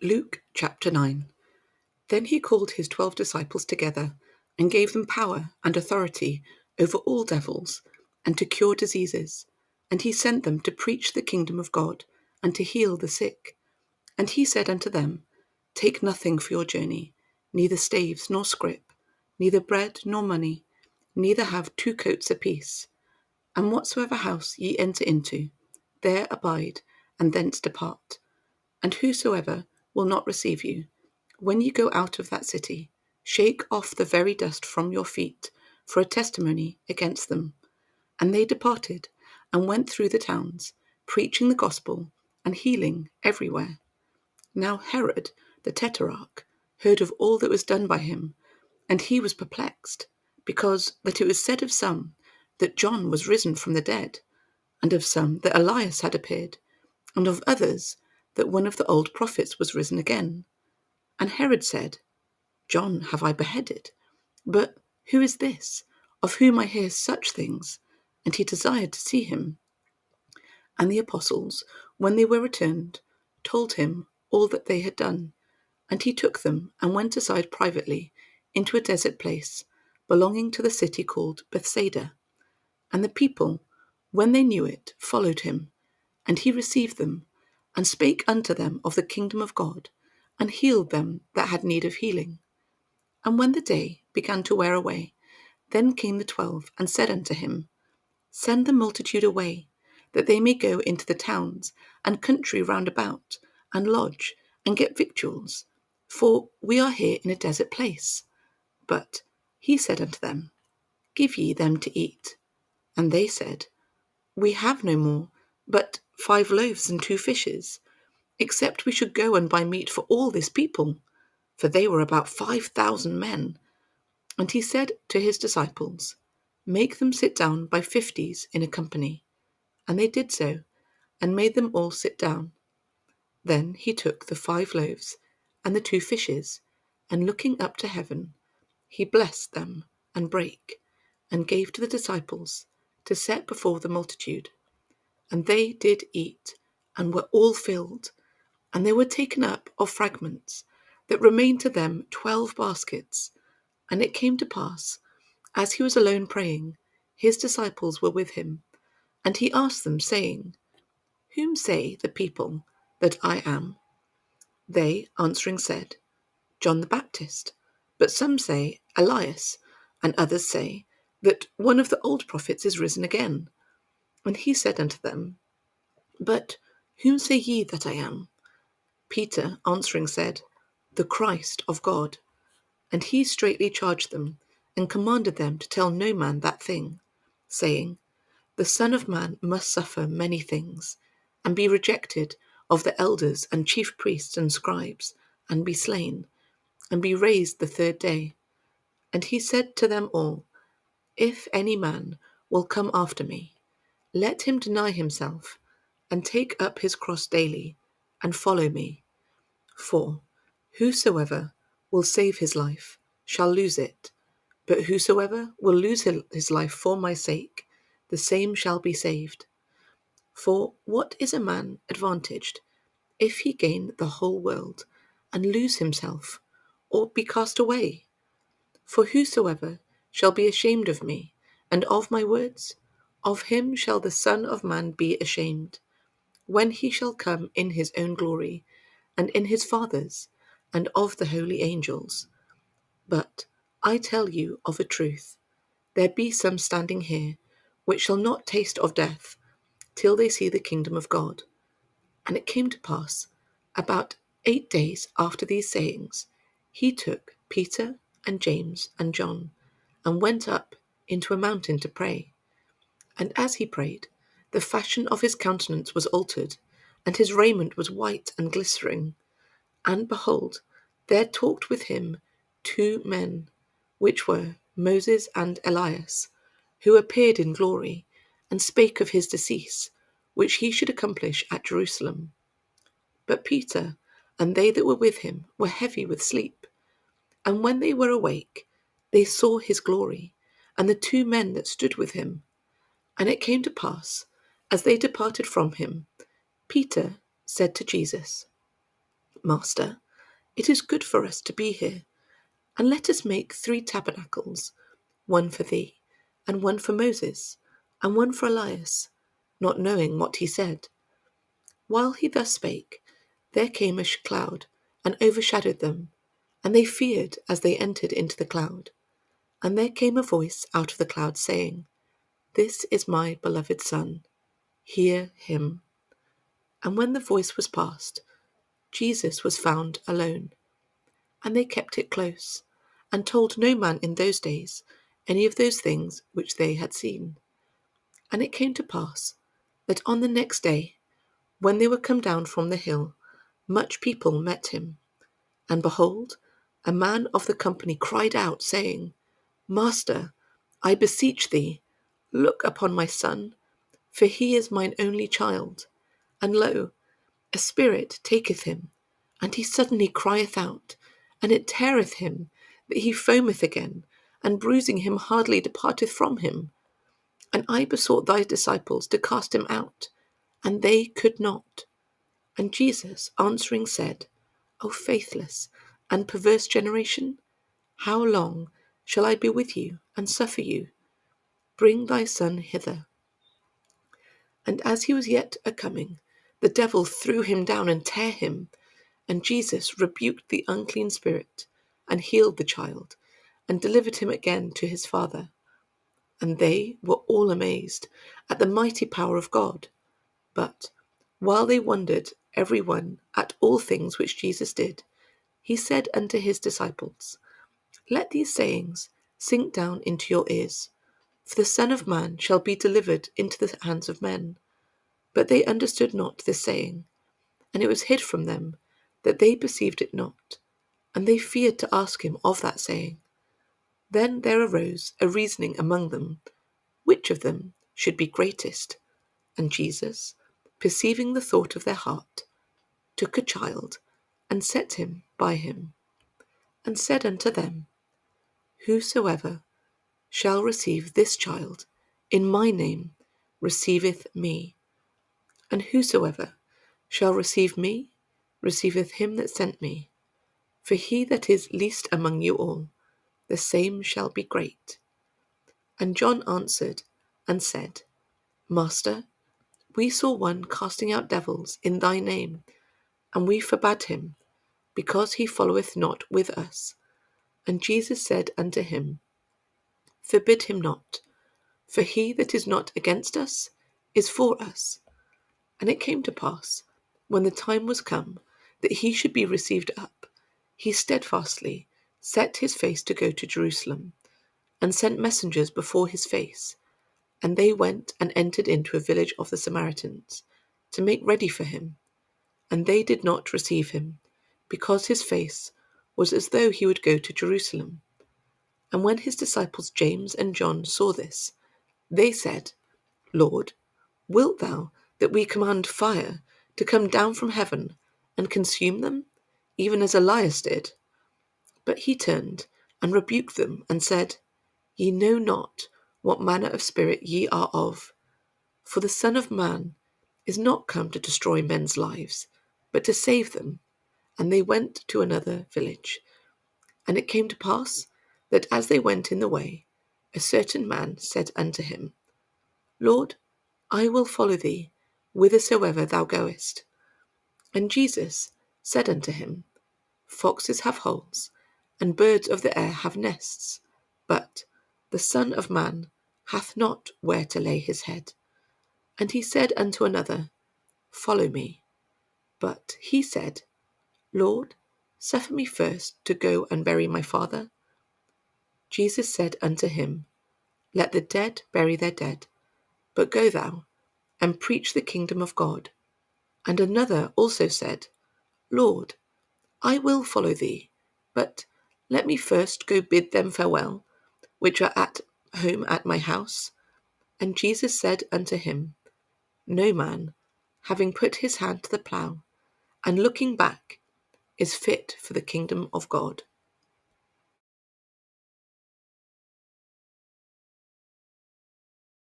Luke chapter 9. Then he called his 12 disciples together and gave them power and authority over all devils and to cure diseases. And he sent them to preach the kingdom of God and to heal the sick. And he said unto them, Take nothing for your journey, neither staves nor scrip, neither bread nor money, neither have 2 coats apiece. And whatsoever house ye enter into, there abide, and thence depart. And whosoever will not receive you, when ye go out of that city, shake off the very dust from your feet for a testimony against them. And they departed and went through the towns, preaching the gospel and healing everywhere. Now Herod the Tetrarch heard of all that was done by him, and he was perplexed, because that it was said of some that John was risen from the dead, and of some that Elias had appeared, and of others that one of the old prophets was risen again. And Herod said, John have I beheaded, but who is this, of whom I hear such things? And he desired to see him. And the apostles, when they were returned, told him all that they had done. And he took them and went aside privately into a desert place, belonging to the city called Bethsaida. And the people, when they knew it, followed him. And he received them, and spake unto them of the kingdom of God, and healed them that had need of healing. And when the day began to wear away, then came the 12, and said unto him, Send the multitude away, that they may go into the towns and country round about, and lodge, and get victuals, for we are here in a desert place. But he said unto them, Give ye them to eat. And they said, We have no more, but 5 loaves and 2 fishes, except we should go and buy meat for all this people. For they were about 5,000 men. And he said to his disciples, Make them sit down by 50s in a company. And they did so, and made them all sit down. Then he took the 5 loaves and the 2 fishes, and looking up to heaven, he blessed them, and brake, and gave to the disciples to set before the multitude. And they did eat, and were all filled. And there were taken up of fragments that remained to them 12 baskets. And it came to pass, as he was alone praying, his disciples were with him. And he asked them, saying, Whom say the people that I am? They answering said, John the Baptist. But some say, Elias, and others say, that one of the old prophets is risen again. And he said unto them, But whom say ye that I am? Peter answering said, The Christ of God. And he straitly charged them, and commanded them to tell no man that thing, saying, The Son of Man must suffer many things, and be rejected of the elders and chief priests and scribes, and be slain, and be raised the 3rd day. And he said to them all, If any man will come after me, let him deny himself, and take up his cross daily, and follow me. For whosoever will save his life shall lose it, but whosoever will lose his life for my sake, the same shall be saved. For what is a man advantaged, if he gain the whole world, and lose himself, or be cast away? For whosoever shall be ashamed of me, and of my words, of him shall the Son of Man be ashamed, when he shall come in his own glory, and in his Father's, and of the holy angels. But I tell you of a truth, there be some standing here, which shall not taste of death, till they see the kingdom of God. And it came to pass, about 8 days after these sayings, he took Peter and James and John, and went up into a mountain to pray. And as he prayed, the fashion of his countenance was altered, and his raiment was white and glistering. And behold, there talked with him 2 men, which were Moses and Elias, who appeared in glory, and spake of his decease, which he should accomplish at Jerusalem. But Peter and they that were with him were heavy with sleep. And when they were awake, they saw his glory, and the 2 men that stood with him. And it came to pass, as they departed from him, Peter said to Jesus, Master, it is good for us to be here, and let us make 3 tabernacles, one for thee, and one for Moses, and one for Elias, not knowing what he said. While he thus spake, there came a cloud, and overshadowed them, and they feared as they entered into the cloud. And there came a voice out of the cloud, saying, This is my beloved Son, hear him. And when the voice was past, Jesus was found alone. And they kept it close, and told no man in those days any of those things which they had seen. And it came to pass that on the next day, when they were come down from the hill, much people met him. And behold, a man of the company cried out, saying, Master, I beseech thee, look upon my son, for he is mine only child. And lo, a spirit taketh him, and he suddenly crieth out, and it teareth him, that he foameth again, and bruising him hardly departeth from him. And I besought thy disciples to cast him out, and they could not. And Jesus answering said, O faithless and perverse generation, how long shall I be with you and suffer you? Bring thy son hither. And as he was yet a-coming, the devil threw him down and tare him. And Jesus rebuked the unclean spirit, and healed the child, and delivered him again to his father. And they were all amazed at the mighty power of God. But while they wondered every one at all things which Jesus did, he said unto his disciples, Let these sayings sink down into your ears, for the Son of Man shall be delivered into the hands of men. But they understood not this saying, and it was hid from them, that they perceived it not, and they feared to ask him of that saying. Then there arose a reasoning among them, which of them should be greatest. And Jesus, perceiving the thought of their heart, took a child, and set him by him, and said unto them, Whosoever shall receive this child in my name receiveth me, and whosoever shall receive me receiveth him that sent me. For he that is least among you all, the same shall be great. And John answered and said, Master, we saw one casting out devils in thy name, and we forbade him, because he followeth not with us. And Jesus said unto him, Forbid him not, for he that is not against us is for us. And it came to pass, when the time was come that he should be received up, he steadfastly set his face to go to Jerusalem, and sent messengers before his face. And they went and entered into a village of the Samaritans, to make ready for him. And they did not receive him, because his face was as though he would go to Jerusalem. And when his disciples James and John saw this, they said, Lord, wilt thou that we command fire to come down from heaven and consume them, even as Elias did? But he turned and rebuked them, and said, Ye know not what manner of spirit ye are of. For the Son of Man is not come to destroy men's lives, but to save them. And they went to another village. And it came to pass that as they went in the way, a certain man said unto him, Lord, I will follow thee whithersoever thou goest. And Jesus said unto him, Foxes have holes, and birds of the air have nests, but the Son of Man hath not where to lay his head. And he said unto another, Follow me. But he said, Lord, suffer me first to go and bury my father. Jesus said unto him, Let the dead bury their dead, but go thou and preach the kingdom of God. And another also said, Lord, I will follow thee, but let me first go bid them farewell, which are at home at my house. And Jesus said unto him, No man, having put his hand to the plough, and looking back, is fit for the kingdom of God.